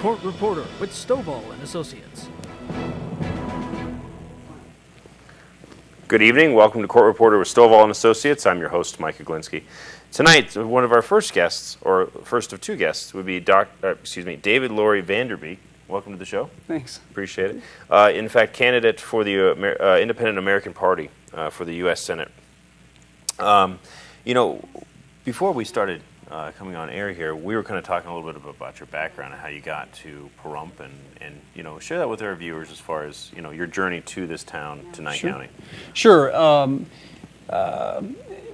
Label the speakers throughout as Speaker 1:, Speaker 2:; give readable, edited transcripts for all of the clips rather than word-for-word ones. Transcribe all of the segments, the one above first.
Speaker 1: Court Reporter with Stovall Associates.
Speaker 2: Good evening. Welcome to Court Reporter with Stovall Associates. I'm your host, Mike Oglinski. Tonight, one of our first guests, or first of two guests, would be David Lory Vanderbie. Welcome to the show.
Speaker 3: Thanks.
Speaker 2: Appreciate it. In fact, candidate for the Independent American Party for the U.S. Senate. You know, before we started coming on air here, we were kind of talking a little bit about your background and how you got to Pahrump, and you know, share that with our viewers as far as, you know, your journey to this town, to Nye County.
Speaker 3: Sure.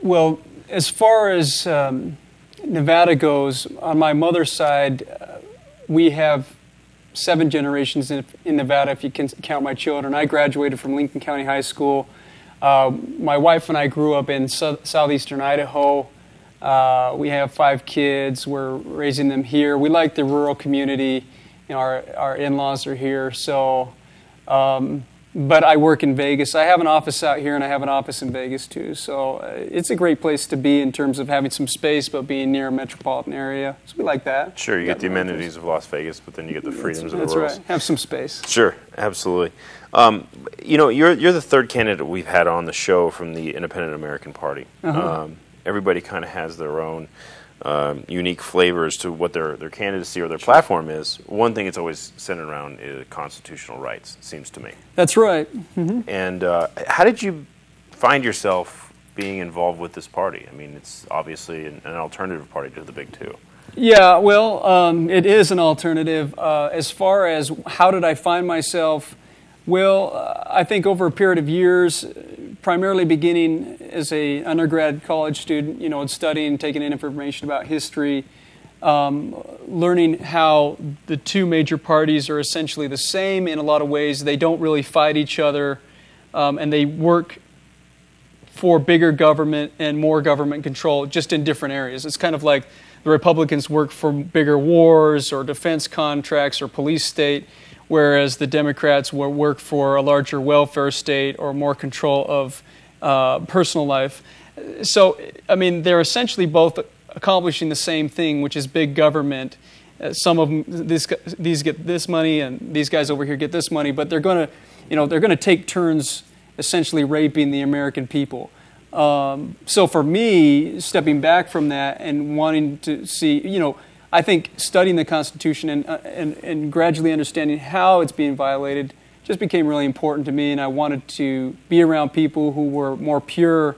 Speaker 3: Well, as far as Nevada goes, on my mother's side, we have 7 generations in Nevada, if you can count my children. I graduated from Lincoln County High School. My wife and I grew up in southeastern Idaho. We have 5 kids. We're raising them here. We like the rural community. You know, our in-laws are here. So, but I work in Vegas. I have an office out here, and I have an office in Vegas too. So it's a great place to be in terms of having some space, but being near a metropolitan area. So we like that.
Speaker 2: Sure, you get the amenities of Las Vegas, but then you get the freedoms of the rural.
Speaker 3: That's right. Have some space.
Speaker 2: Sure, absolutely. You know, you're the third candidate we've had on the show from the Independent American Party. Everybody kind of has their own unique flavors to what their candidacy or their platform is. One thing it's always centered around is constitutional rights, it seems to me.
Speaker 3: That's right.
Speaker 2: And how did you find yourself being involved with this party? I mean, it's obviously an alternative party to the big two.
Speaker 3: Yeah, well, it is an alternative. As far as how did I find myself, well, I think over a period of years, primarily beginning as an undergrad college student, you know, and studying, taking in information about history, learning how the two major parties are essentially the same in a lot of ways. They don't really fight each other, and they work for bigger government and more government control, just in different areas. It's kind of like the Republicans work for bigger wars or defense contracts or police state, whereas the Democrats will work for a larger welfare state or more control of personal life. So, I mean, they're essentially both accomplishing the same thing, which is big government. Some of them, these get this money, and these guys over here get this money, but they're going to, you know, they're going to take turns essentially raping the American people. So for me, stepping back from that and wanting to see, you know, I think studying the Constitution and gradually understanding how it's being violated just became really important to me, and I wanted to be around people who were more pure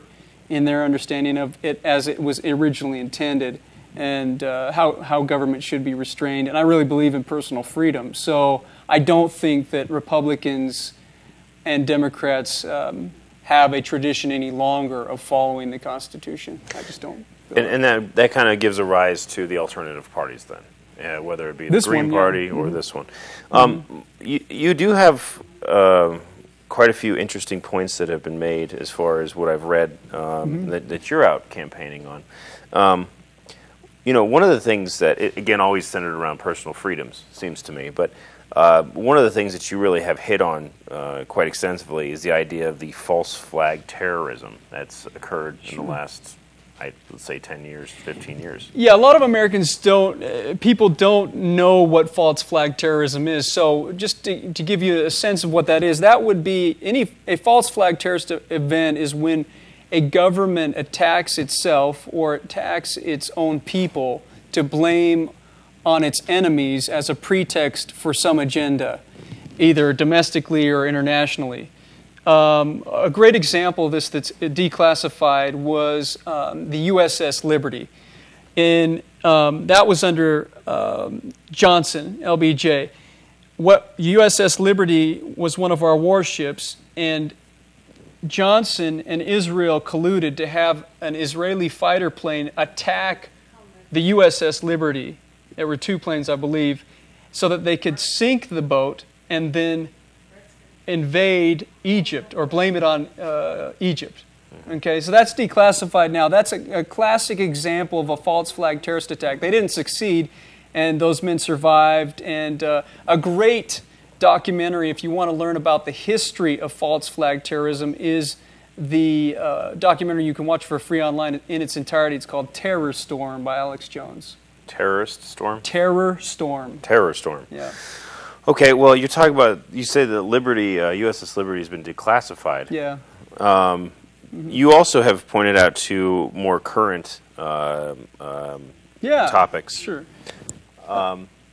Speaker 3: in their understanding of it as it was originally intended, and how government should be restrained. And I really believe in personal freedom. So I don't think that Republicans and Democrats have a tradition any longer of following the Constitution. I just don't.
Speaker 2: And that kind of gives a rise to the alternative parties then, whether it be the Green Party or this one. You do have quite a few interesting points that have been made as far as what I've read that you're out campaigning on. You know, one of the things that, again, always centered around personal freedoms, seems to me, but one of the things that you really have hit on quite extensively is the idea of the false flag terrorism that's occurred in the last, let's say 10 years, 15 years. Yeah,
Speaker 3: a lot of Americans people don't know what false flag terrorism is. So just to give you a sense of what that is, that would be a false flag terrorist event is when a government attacks itself or attacks its own people to blame on its enemies as a pretext for some agenda, either domestically or internationally. A great example of this that's declassified was the USS Liberty. That was under Johnson, LBJ. USS Liberty was one of our warships, and Johnson and Israel colluded to have an Israeli fighter plane attack the USS Liberty. There were 2 planes, I believe, so that they could sink the boat and then invade Egypt or blame it on Egypt. Okay, so that's declassified now. That's a classic example of a false flag terrorist attack. They didn't succeed, and those men survived. And a great documentary, if you want to learn about the history of false flag terrorism, is the documentary you can watch for free online in its entirety. It's called Terror Storm by Alex Jones.
Speaker 2: terrorist storm?
Speaker 3: Terror storm.
Speaker 2: Terror storm.
Speaker 3: Yeah.
Speaker 2: Okay, well, you're talking about, you say that Liberty, USS Liberty has been declassified.
Speaker 3: Yeah.
Speaker 2: You also have pointed out two more current topics.
Speaker 3: Sure.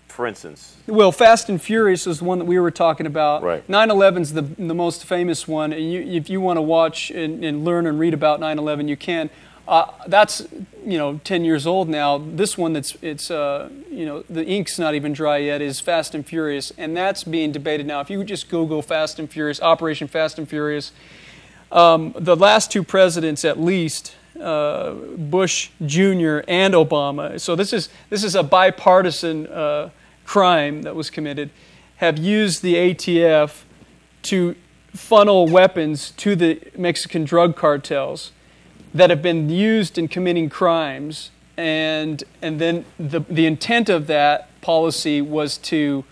Speaker 2: For instance.
Speaker 3: Well, Fast and Furious is the one that we were talking about.
Speaker 2: Right.
Speaker 3: 9/11's the most famous one. And if you want to watch and learn and read about 9/11, you can. That's 10 years old now. This one the ink's not even dry yet is Fast and Furious, and that's being debated now. If you just Google Fast and Furious, Operation Fast and Furious, the last two presidents at least, Bush Jr. and Obama. So this is a bipartisan crime that was committed. Have used the ATF to funnel weapons to the Mexican drug cartels that have been used in committing crimes, and then the intent of that policy was to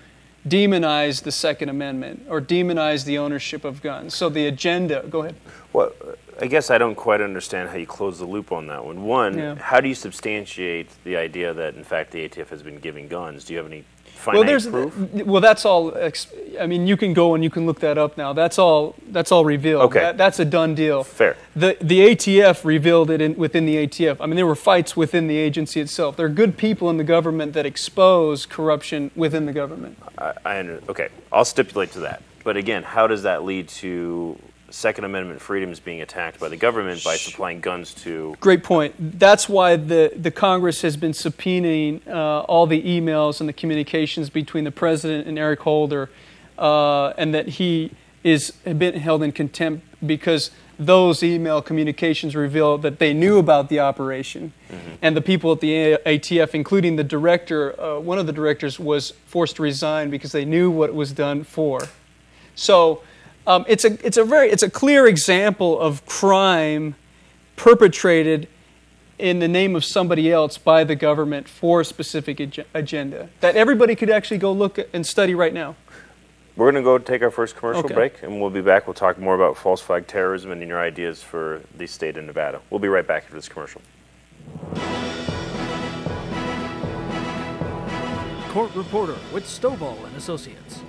Speaker 3: demonize the Second Amendment or demonize the ownership of guns. So the agenda, go ahead.
Speaker 2: Well, I guess I don't quite understand how you close the loop on that one. One, how do you substantiate the idea that, in fact, the ATF has been giving guns? Do you have any finite proof?
Speaker 3: Well, that's all. I mean, you can go and you can look that up now. That's all revealed.
Speaker 2: Okay.
Speaker 3: That's a done deal.
Speaker 2: Fair.
Speaker 3: The ATF revealed it within the ATF. I mean, there were fights within the agency itself. There are good people in the government that expose corruption within the government.
Speaker 2: Okay, I'll stipulate to that. But again, how does that lead to Second Amendment freedoms being attacked by the government by supplying guns to...
Speaker 3: Great point. That's why the Congress has been subpoenaing all the emails and the communications between the president and Eric Holder, and that he is been held in contempt because those email communications reveal that they knew about the operation. And the people at the ATF, including the director, one of the directors was forced to resign because they knew what it was done for. So it's a clear example of crime perpetrated in the name of somebody else by the government for a specific agenda that everybody could actually go look at and study right now.
Speaker 2: We're going to go take our first commercial break, and we'll be back. We'll talk more about false flag terrorism and your ideas for the state of Nevada. We'll be right back after this commercial.
Speaker 1: Court Reporter with Stovall Associates.